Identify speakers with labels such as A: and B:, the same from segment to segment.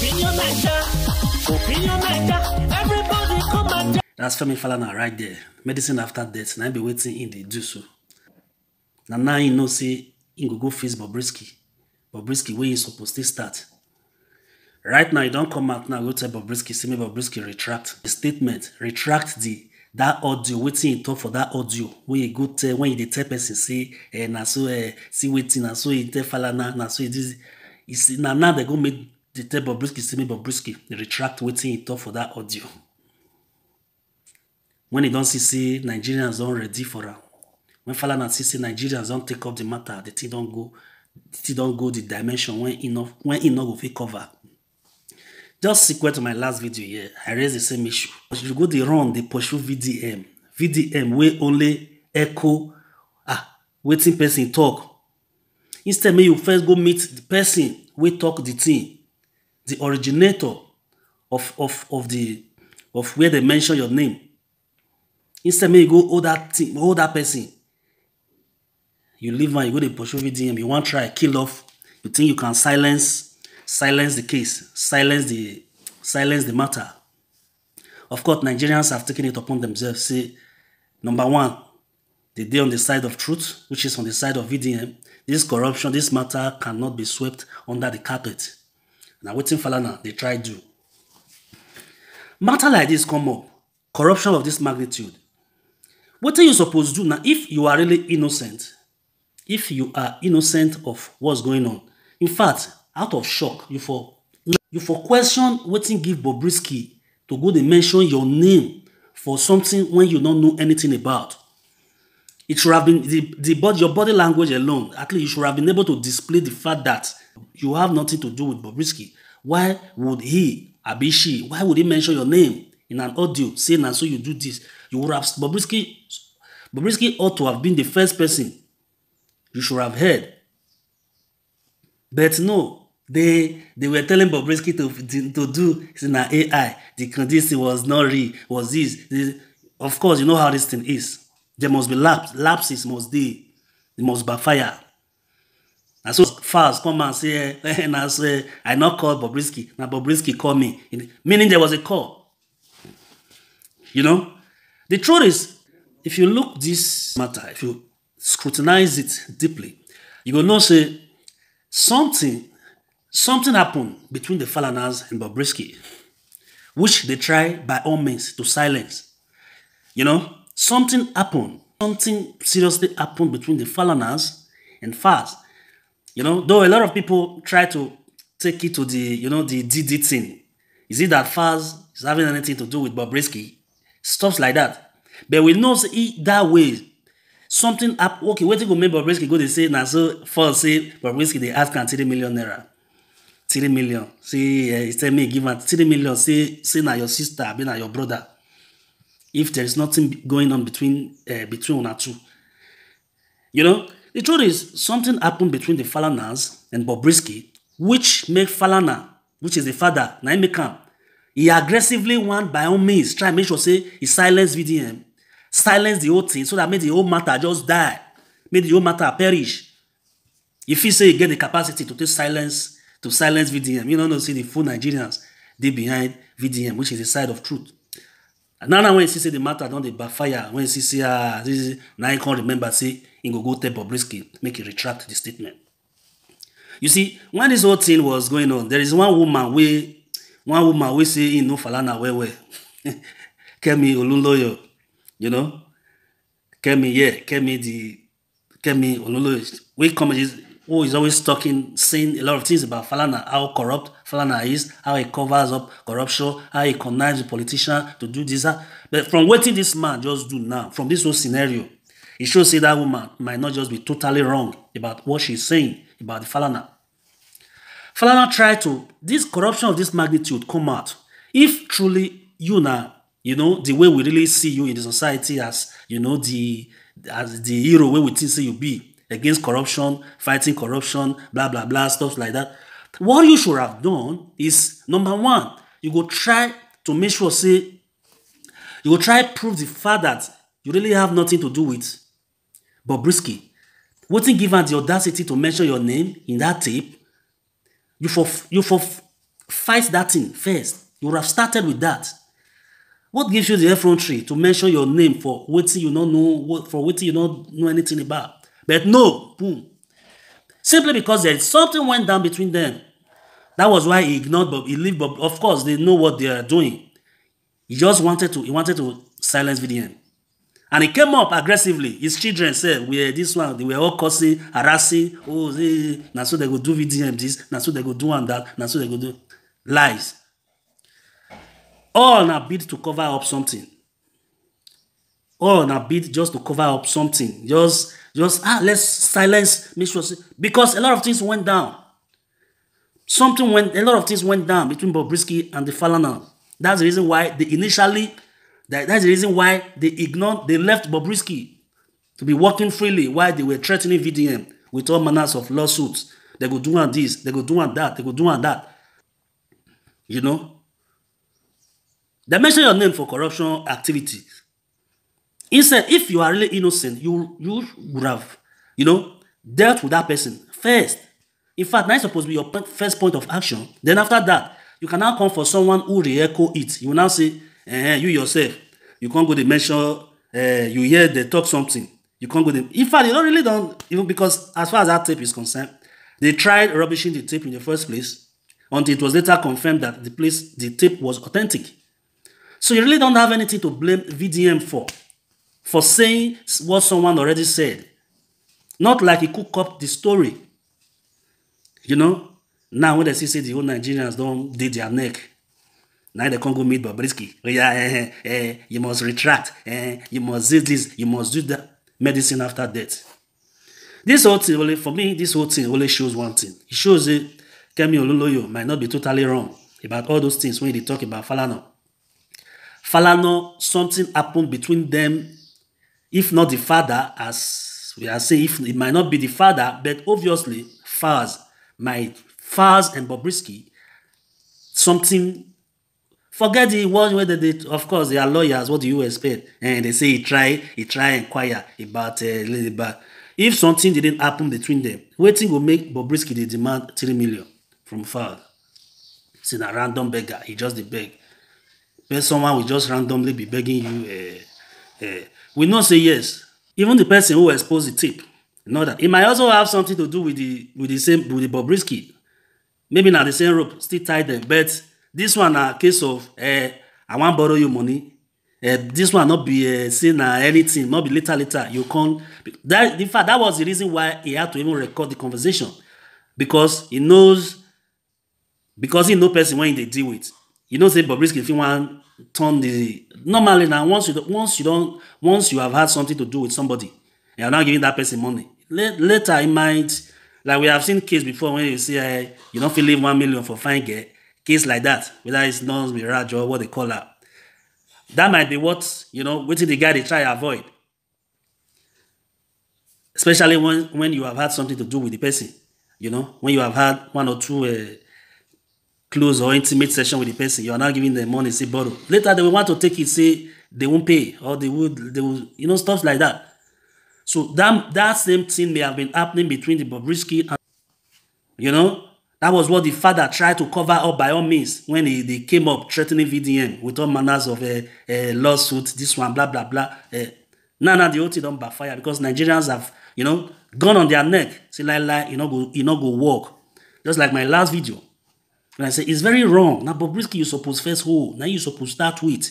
A: Opinion Naija. Opinion Naija. Everybody come and
B: that's Falana right there. Medicine after death. Now I be waiting in the do so. Now you know say he go face Bobrisky. Bobrisky where he supposed to start. Right now, you don't come out now, go tell Bobrisky, see me Bobrisky retract the statement, retract that audio, waiting in talk for that audio. When you go tell, when you tell person, say, na so, see waiting, na so, you tell Falana, na so, you see, now they go make the tell Bobrisky, see me Bobrisky, retract waiting in talk for that audio. When you don't see, Nigerians don't ready for her. When Falana see, Nigerians don't take up the matter, the thing don't go the dimension when enough go fit cover. Just sequel to my last video here, I raised the same issue. You go the run, they pursue VDM. VDM will only echo waiting person talk. Instead, may you first go meet the person we talk the thing, the originator of where they mention your name. Instead, may you go hold that person. You leave one, you go to pursue VDM, you want to try kill off, you think you can silence the case, silence the matter. Of course, Nigerians have taken it upon themselves. Say, number one, they on the side of truth, which is on the side of VDM. This corruption, this matter cannot be swept under the carpet. Now, waiting Falana, they try to. Matter like this come up, corruption of this magnitude. What are you supposed to do now? If you are really innocent, if you are innocent of what's going on, in fact, out of shock, you for question wetin give Bobrisky to go dey mention your name for something when you don't know anything about. It should have been your body language alone. At least you should have been able to display the fact that you have nothing to do with Bobrisky. Why would he, Abishi, why would he mention your name in an audio saying and so you do this? You would have Bobrisky ought to have been the first person you should have heard. But no, they were telling Bobrisky to do in an AI. The condition was not real, was this. Of course, you know how this thing is. There must be lapses must be. It must backfire. And so fast come and say, and I say, I not call Bobrisky. Now Bobrisky call me. Meaning there was a call. You know? The truth is, if you look this matter, if you scrutinize it deeply, you will know say something happened between the Falanas and Bobrisky, which they try by all means to silence. You know, something happened. Something seriously happened between the Falanas and Faz. You know, though a lot of people try to take it to the DD thing. Is it that Faz is having anything to do with Bobrisky? Stuff like that. But we know that way. Something up, okay, waiting to make Bobrisky go, they say, now so for say Bobrisky, they ask 3 million naira. 3 million. Say, he tell me, give her 3 million, say now your sister, be now your brother. If there is nothing going on between one or two. You know, the truth is, something happened between the Falanas and Bobrisky, which make Falana, which is the father, now make him. He aggressively want, by all means, try and make sure, say, he silence VDM. Silence the whole thing so that made the whole matter just die. Made the whole matter perish. If you say you get the capacity to take silence VDM, you don't know, see the full Nigerians, they behind VDM, which is the side of truth. And now when you see the matter don't they backfire, when you see this is, now you can't remember, say, you go tell Bobrisky, make it retract the statement. You see, when this whole thing was going on, there is one woman we say you know Falana well. Kemi Olunloyo. You know, Kemi Ololo, we come who is always talking, saying a lot of things about Falana, how corrupt Falana is, how he covers up corruption, how he connives the politician to do this. But from what this man just do now, from this whole scenario, it shows that woman might not just be totally wrong about what she's saying about the Falana. Falana tried to, this corruption of this magnitude come out. If truly you now, you know, the way we really see you in the society as, you know, the hero where we think say you be against corruption, fighting corruption, blah, blah, blah, stuff like that. What you should have done is, number one, you go try to make sure, say, you go try prove the fact that you really have nothing to do with Bobrisky. Wouldn't give her the audacity to mention your name in that tape. You for fight that thing first. You would have started with that. What gives you the effrontery to mention your name for what you don't know, for what you don't know anything about? But no, boom. Simply because there is something went down between them. That was why he ignored Bob. He leave Bob. Of course, they know what they are doing. He just wanted to silence VDM. And he came up aggressively. His children said, this one, they were all cursing, harassing. Oh, now so they go do VDM this, now so they go do and that, now so they go do lies. All na bid to cover up something. All na bid just to cover up something. Just let's silence, make sure, because a lot of things went down. A lot of things went down between Bobrisky and the Falana. That's the reason why they initially, that's the reason why they left Bobrisky to be working freely while they were threatening VDM with all manners of lawsuits. They go do on this, they go do on that, they go do on that. You know? They mention your name for corruption activities. Instead, if you are really innocent, you would have, dealt with that person first. In fact, that's supposed to be your first point of action. Then after that, you can now come for someone who re-echo it. You will now say, you yourself, you can't go to mention, you hear they talk something. You can't go to, in fact, you don't, even because as far as that tape is concerned, they tried rubbishing the tape in the first place until it was later confirmed that the tape was authentic. So you really don't have anything to blame VDM for saying what someone already said. Not like he cooked up the story. Now when they say the whole Nigerians don't did their neck, now they can't go meet Bobrisky. You must retract, you must do this, you must do that. Medicine after death. This whole thing, for me, this whole thing only shows one thing. It shows that Kemi Olunloyo might not be totally wrong about all those things when they talk about Falana. Falana, something happened between them, if not the father, as we are saying, if it might not be the father, but obviously Faz and Bobrisky, something, forget the one where they, of course, they are lawyers, what do you expect? And they say he try inquire about if something didn't happen between them, waiting will make Bobrisky they demand 3 million from Faz. It's a random beggar, he just the beg. But someone will just randomly be begging you, we not say yes. Even the person who exposed the tape, know that it might also have something to do with the Bobrisky. Maybe not the same rope, still tie them. But this one a case of I want borrow you money. This one not be saying anything, not be later. You can't. That in fact that was the reason why he had to even record the conversation, because he knows person when they deal with. Say Bobrisky if you want turn the normally now once you have had something to do with somebody, you are not giving that person money. Later it might, like we have seen case before when you say you don't feel leave 1 million for fine girl, case like that, whether it's non mirage or what they call that. That might be what waiting the guy they try to avoid. Especially when you have had something to do with the person, when you have had 1 or 2 close or intimate session with the person, you are not giving them money, say borrow. Later they will want to take it, say they won't pay, or they will, stuff like that. So that same thing may have been happening between the Bobrisky and, that was what the father tried to cover up by all means when they came up threatening VDM with all manners of lawsuit, this one, blah, blah, blah. Now the whole thing don't backfire because Nigerians have, gone on their neck, say like, go walk. Just like my last video. And I say, it's very wrong. Now, Bobrisky, you supposed first hold. Now, you supposed start with.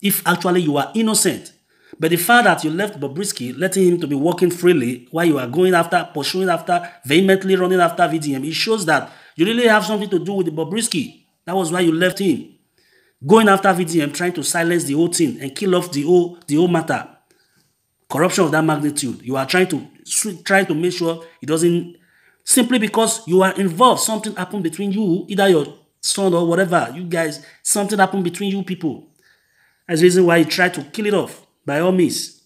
B: If actually you are innocent. But the fact that you left Bobrisky, letting him to be walking freely while you are pursuing after, vehemently running after VDM, it shows that you really have something to do with the Bobrisky. That was why you left him. Going after VDM, trying to silence the whole thing and kill off the whole matter. Corruption of that magnitude. You are trying to make sure it doesn't. Simply because you are involved, something happened between you, either your son or whatever, you guys, something happened between you people. That's the reason why you try to kill it off, by all means.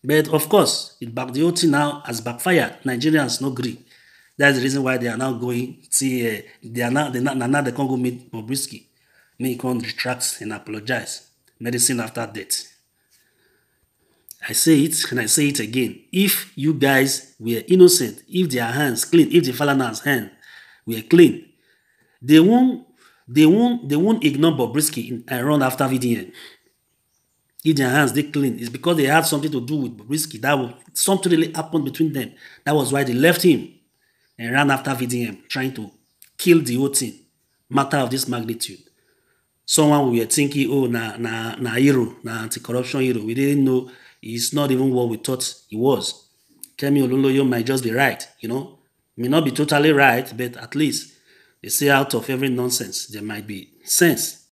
B: But of course, the whole thing now has backfired. Nigerians no agree. That's the reason why they are now going, see, they can't go meet Bobrisky. He can't retract and apologize. Medicine after death. I say it and I say it again. If you guys were innocent, if their hands clean, if the Falana's hands were clean, they won't ignore Bobrisky and run after VDM. If their hands they clean, it's because they had something to do with Bobrisky. Something really happened between them. That was why they left him and ran after VDM, trying to kill the whole thing. Matter of this magnitude. Someone we were thinking, oh, na hero, na anti-corruption hero. We didn't know he's not even what we thought he was. Kemi Olunloyo might just be right, May not be totally right, but at least they say out of every nonsense, there might be sense.